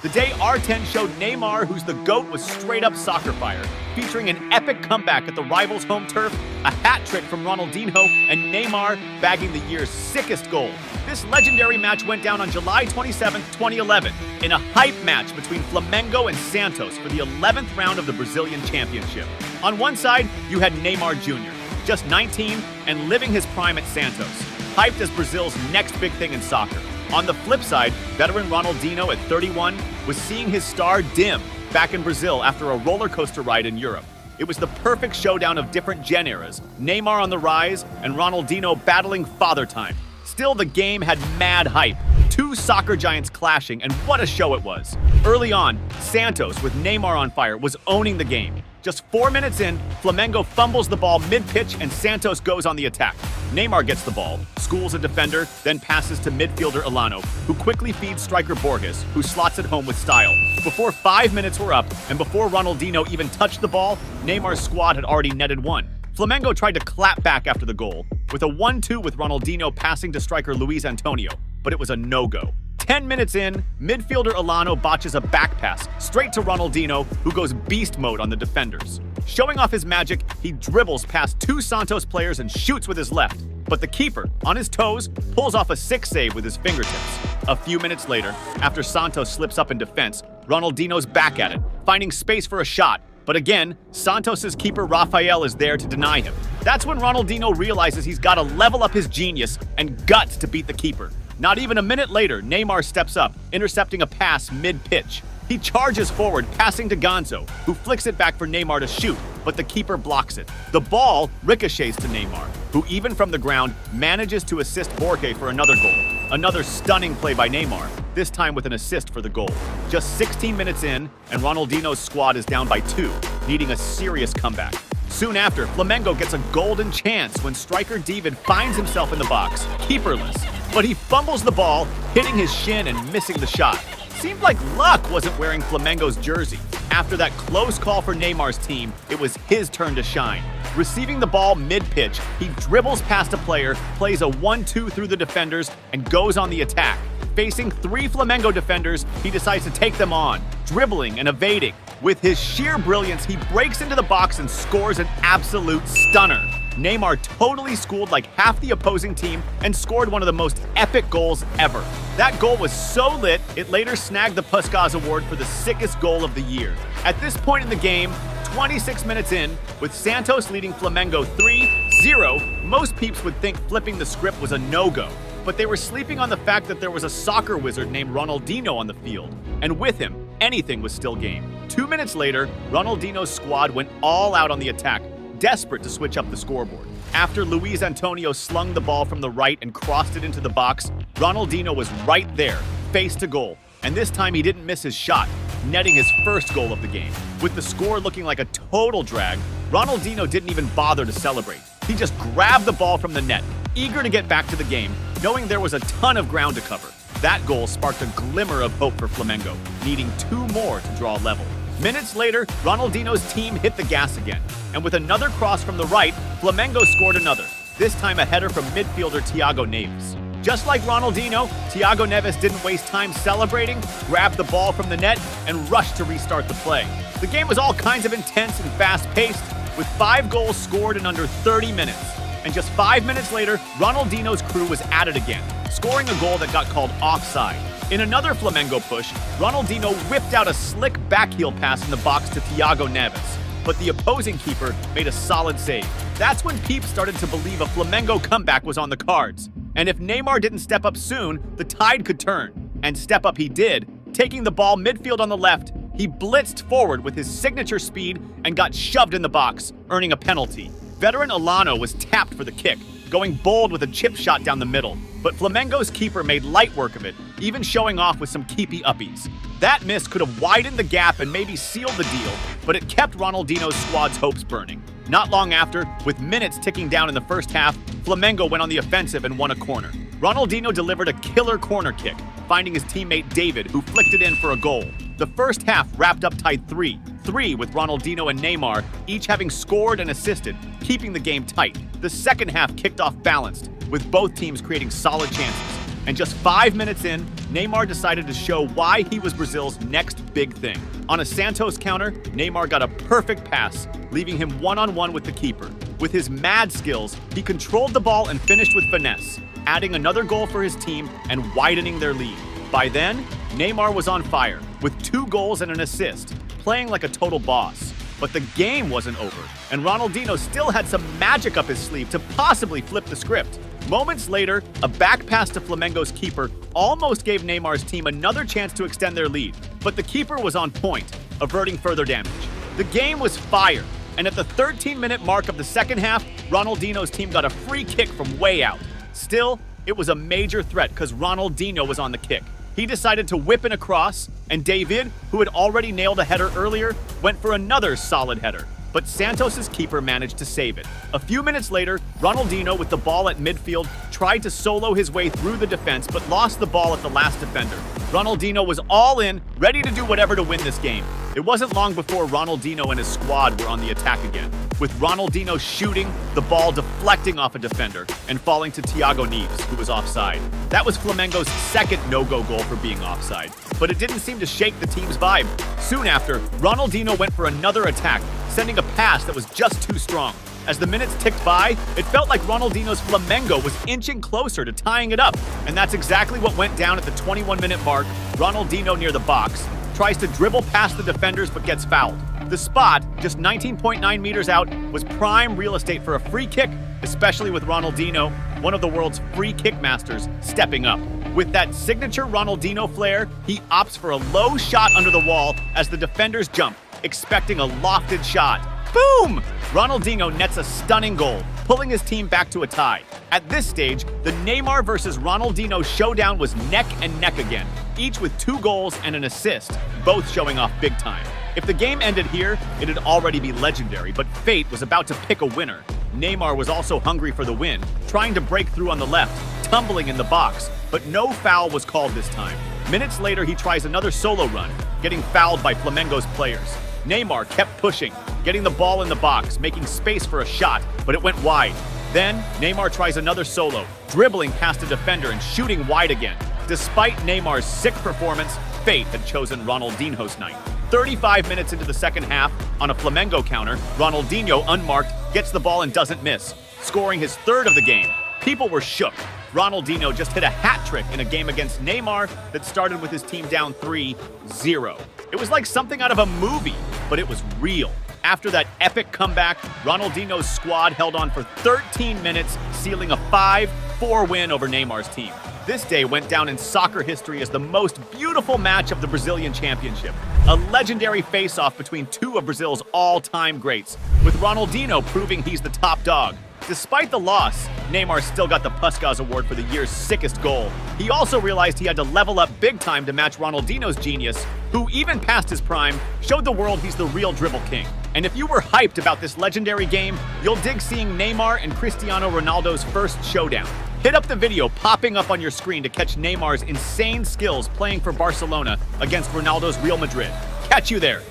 The day R10 showed Neymar, who's the GOAT, was straight up soccer fire, featuring an epic comeback at the rival's home turf, a hat trick from Ronaldinho, and Neymar bagging the year's sickest goal. This legendary match went down on July 27, 2011, in a hype match between Flamengo and Santos for the 11th round of the Brazilian Championship. On one side, you had Neymar Jr., just 19 and living his prime at Santos, hyped as Brazil's next big thing in soccer. On the flip side, veteran Ronaldinho at 31 was seeing his star dim back in Brazil after a roller coaster ride in Europe. It was the perfect showdown of different gen eras, Neymar on the rise and Ronaldinho battling father time. Still, the game had mad hype. Two soccer giants clashing, and what a show it was. Early on, Santos, with Neymar on fire, was owning the game. Just 4 minutes in, Flamengo fumbles the ball mid-pitch and Santos goes on the attack. Neymar gets the ball, schools a defender, then passes to midfielder Elano, who quickly feeds striker Borges, who slots it home with style. Before 5 minutes were up, and before Ronaldinho even touched the ball, Neymar's squad had already netted one. Flamengo tried to clap back after the goal, with a 1-2 with Ronaldinho passing to striker Luis Antonio, but it was a no-go. 10 minutes in, midfielder Elano botches a back pass straight to Ronaldinho, who goes beast mode on the defenders. Showing off his magic, he dribbles past two Santos players and shoots with his left. But the keeper, on his toes, pulls off a sick save with his fingertips. A few minutes later, after Santos slips up in defense, Ronaldinho's back at it, finding space for a shot. But again, Santos' keeper Rafael is there to deny him. That's when Ronaldinho realizes he's got to level up his genius and guts to beat the keeper. Not even a minute later, Neymar steps up, intercepting a pass mid-pitch. He charges forward, passing to Gonzo, who flicks it back for Neymar to shoot, but the keeper blocks it. The ball ricochets to Neymar, who even from the ground manages to assist Borges for another goal. Another stunning play by Neymar, this time with an assist for the goal. Just 16 minutes in, and Ronaldinho's squad is down by 2, needing a serious comeback. Soon after, Flamengo gets a golden chance when striker David finds himself in the box, keeperless. But he fumbles the ball, hitting his shin and missing the shot. Seemed like luck wasn't wearing Flamengo's jersey. After that close call for Neymar's team, it was his turn to shine. Receiving the ball mid-pitch, he dribbles past a player, plays a 1-2 through the defenders, and goes on the attack. Facing 3 Flamengo defenders, he decides to take them on, dribbling and evading. With his sheer brilliance, he breaks into the box and scores an absolute stunner. Neymar totally schooled like half the opposing team and scored one of the most epic goals ever. That goal was so lit, it later snagged the Puskás Award for the sickest goal of the year. At this point in the game, 26 minutes in, with Santos leading Flamengo 3-0, most peeps would think flipping the script was a no-go. But they were sleeping on the fact that there was a soccer wizard named Ronaldinho on the field. And with him, anything was still game. 2 minutes later, Ronaldinho's squad went all out on the attack, desperate to switch up the scoreboard. After Luis Antonio slung the ball from the right and crossed it into the box, Ronaldinho was right there, face to goal. And this time he didn't miss his shot, netting his first goal of the game. With the score looking like a total drag, Ronaldinho didn't even bother to celebrate. He just grabbed the ball from the net, eager to get back to the game, knowing there was a ton of ground to cover. That goal sparked a glimmer of hope for Flamengo, needing 2 more to draw level. Minutes later, Ronaldinho's team hit the gas again, and with another cross from the right, Flamengo scored another, this time a header from midfielder Thiago Neves. Just like Ronaldinho, Thiago Neves didn't waste time celebrating, grabbed the ball from the net, and rushed to restart the play. The game was all kinds of intense and fast-paced, with 5 goals scored in under 30 minutes. And just 5 minutes later, Ronaldinho's crew was at it again, scoring a goal that got called offside. In another Flamengo push, Ronaldinho whipped out a slick backheel pass in the box to Thiago Neves, but the opposing keeper made a solid save. That's when peeps started to believe a Flamengo comeback was on the cards. And if Neymar didn't step up soon, the tide could turn. And step up he did, taking the ball midfield on the left. He blitzed forward with his signature speed and got shoved in the box, earning a penalty. Veteran Elano was tapped for the kick, going bold with a chip shot down the middle. But Flamengo's keeper made light work of it, even showing off with some keepy-uppies. That miss could have widened the gap and maybe sealed the deal, but it kept Ronaldinho's squad's hopes burning. Not long after, with minutes ticking down in the first half, Flamengo went on the offensive and won a corner. Ronaldinho delivered a killer corner kick, finding his teammate David, who flicked it in for a goal. The first half wrapped up tied 3-3 with Ronaldinho and Neymar each having scored and assisted, keeping the game tight. The second half kicked off balanced, with both teams creating solid chances. And just 5 minutes in, Neymar decided to show why he was Brazil's next big thing. On a Santos counter, Neymar got a perfect pass, leaving him one-on-one with the keeper. With his mad skills, he controlled the ball and finished with finesse, adding another goal for his team and widening their lead. By then, Neymar was on fire, with 2 goals and an assist, playing like a total boss. But the game wasn't over, and Ronaldinho still had some magic up his sleeve to possibly flip the script. Moments later, a back pass to Flamengo's keeper almost gave Neymar's team another chance to extend their lead, but the keeper was on point, averting further damage. The game was fire, and at the 13-minute mark of the second half, Ronaldinho's team got a free kick from way out. Still, it was a major threat because Ronaldinho was on the kick. He decided to whip in a cross, and David, who had already nailed a header earlier, went for another solid header. But Santos' keeper managed to save it. A few minutes later, Ronaldinho, with the ball at midfield, tried to solo his way through the defense but lost the ball at the last defender. Ronaldinho was all in, ready to do whatever to win this game. It wasn't long before Ronaldinho and his squad were on the attack again, with Ronaldinho shooting, the ball deflecting off a defender, and falling to Thiago Neves, who was offside. That was Flamengo's second no-go goal for being offside, but it didn't seem to shake the team's vibe. Soon after, Ronaldinho went for another attack, sending a pass that was just too strong. As the minutes ticked by, it felt like Ronaldinho's Flamengo was inching closer to tying it up, and that's exactly what went down at the 21-minute mark. Ronaldinho near the box tries to dribble past the defenders but gets fouled. The spot, just 19.9 meters out, was prime real estate for a free kick, especially with Ronaldinho, one of the world's free kick masters, stepping up. With that signature Ronaldinho flair, he opts for a low shot under the wall as the defenders jump, expecting a lofted shot. Boom! Ronaldinho nets a stunning goal, pulling his team back to a tie. At this stage, the Neymar versus Ronaldinho showdown was neck and neck again, each with 2 goals and an assist, both showing off big time. If the game ended here, it'd already be legendary, but fate was about to pick a winner. Neymar was also hungry for the win, trying to break through on the left, tumbling in the box, but no foul was called this time. Minutes later, he tries another solo run, getting fouled by Flamengo's players. Neymar kept pushing, getting the ball in the box, making space for a shot, but it went wide. Then, Neymar tries another solo, dribbling past a defender and shooting wide again. Despite Neymar's sick performance, fate had chosen Ronaldinho's night. 35 minutes into the second half, on a Flamengo counter, Ronaldinho, unmarked, gets the ball and doesn't miss, scoring his 3rd of the game. People were shook. Ronaldinho just hit a hat trick in a game against Neymar that started with his team down 3-0. It was like something out of a movie, but it was real. After that epic comeback, Ronaldinho's squad held on for 13 minutes, sealing a 5-4 win over Neymar's team. This day went down in soccer history as the most beautiful match of the Brazilian Championship. A legendary face-off between 2 of Brazil's all-time greats, with Ronaldinho proving he's the top dog. Despite the loss, Neymar still got the Puskás Award for the year's sickest goal. He also realized he had to level up big time to match Ronaldinho's genius, who, even past his prime, showed the world he's the real dribble king. And if you were hyped about this legendary game, you'll dig seeing Neymar and Cristiano Ronaldo's first showdown. Hit up the video popping up on your screen to catch Neymar's insane skills playing for Barcelona against Ronaldo's Real Madrid. Catch you there.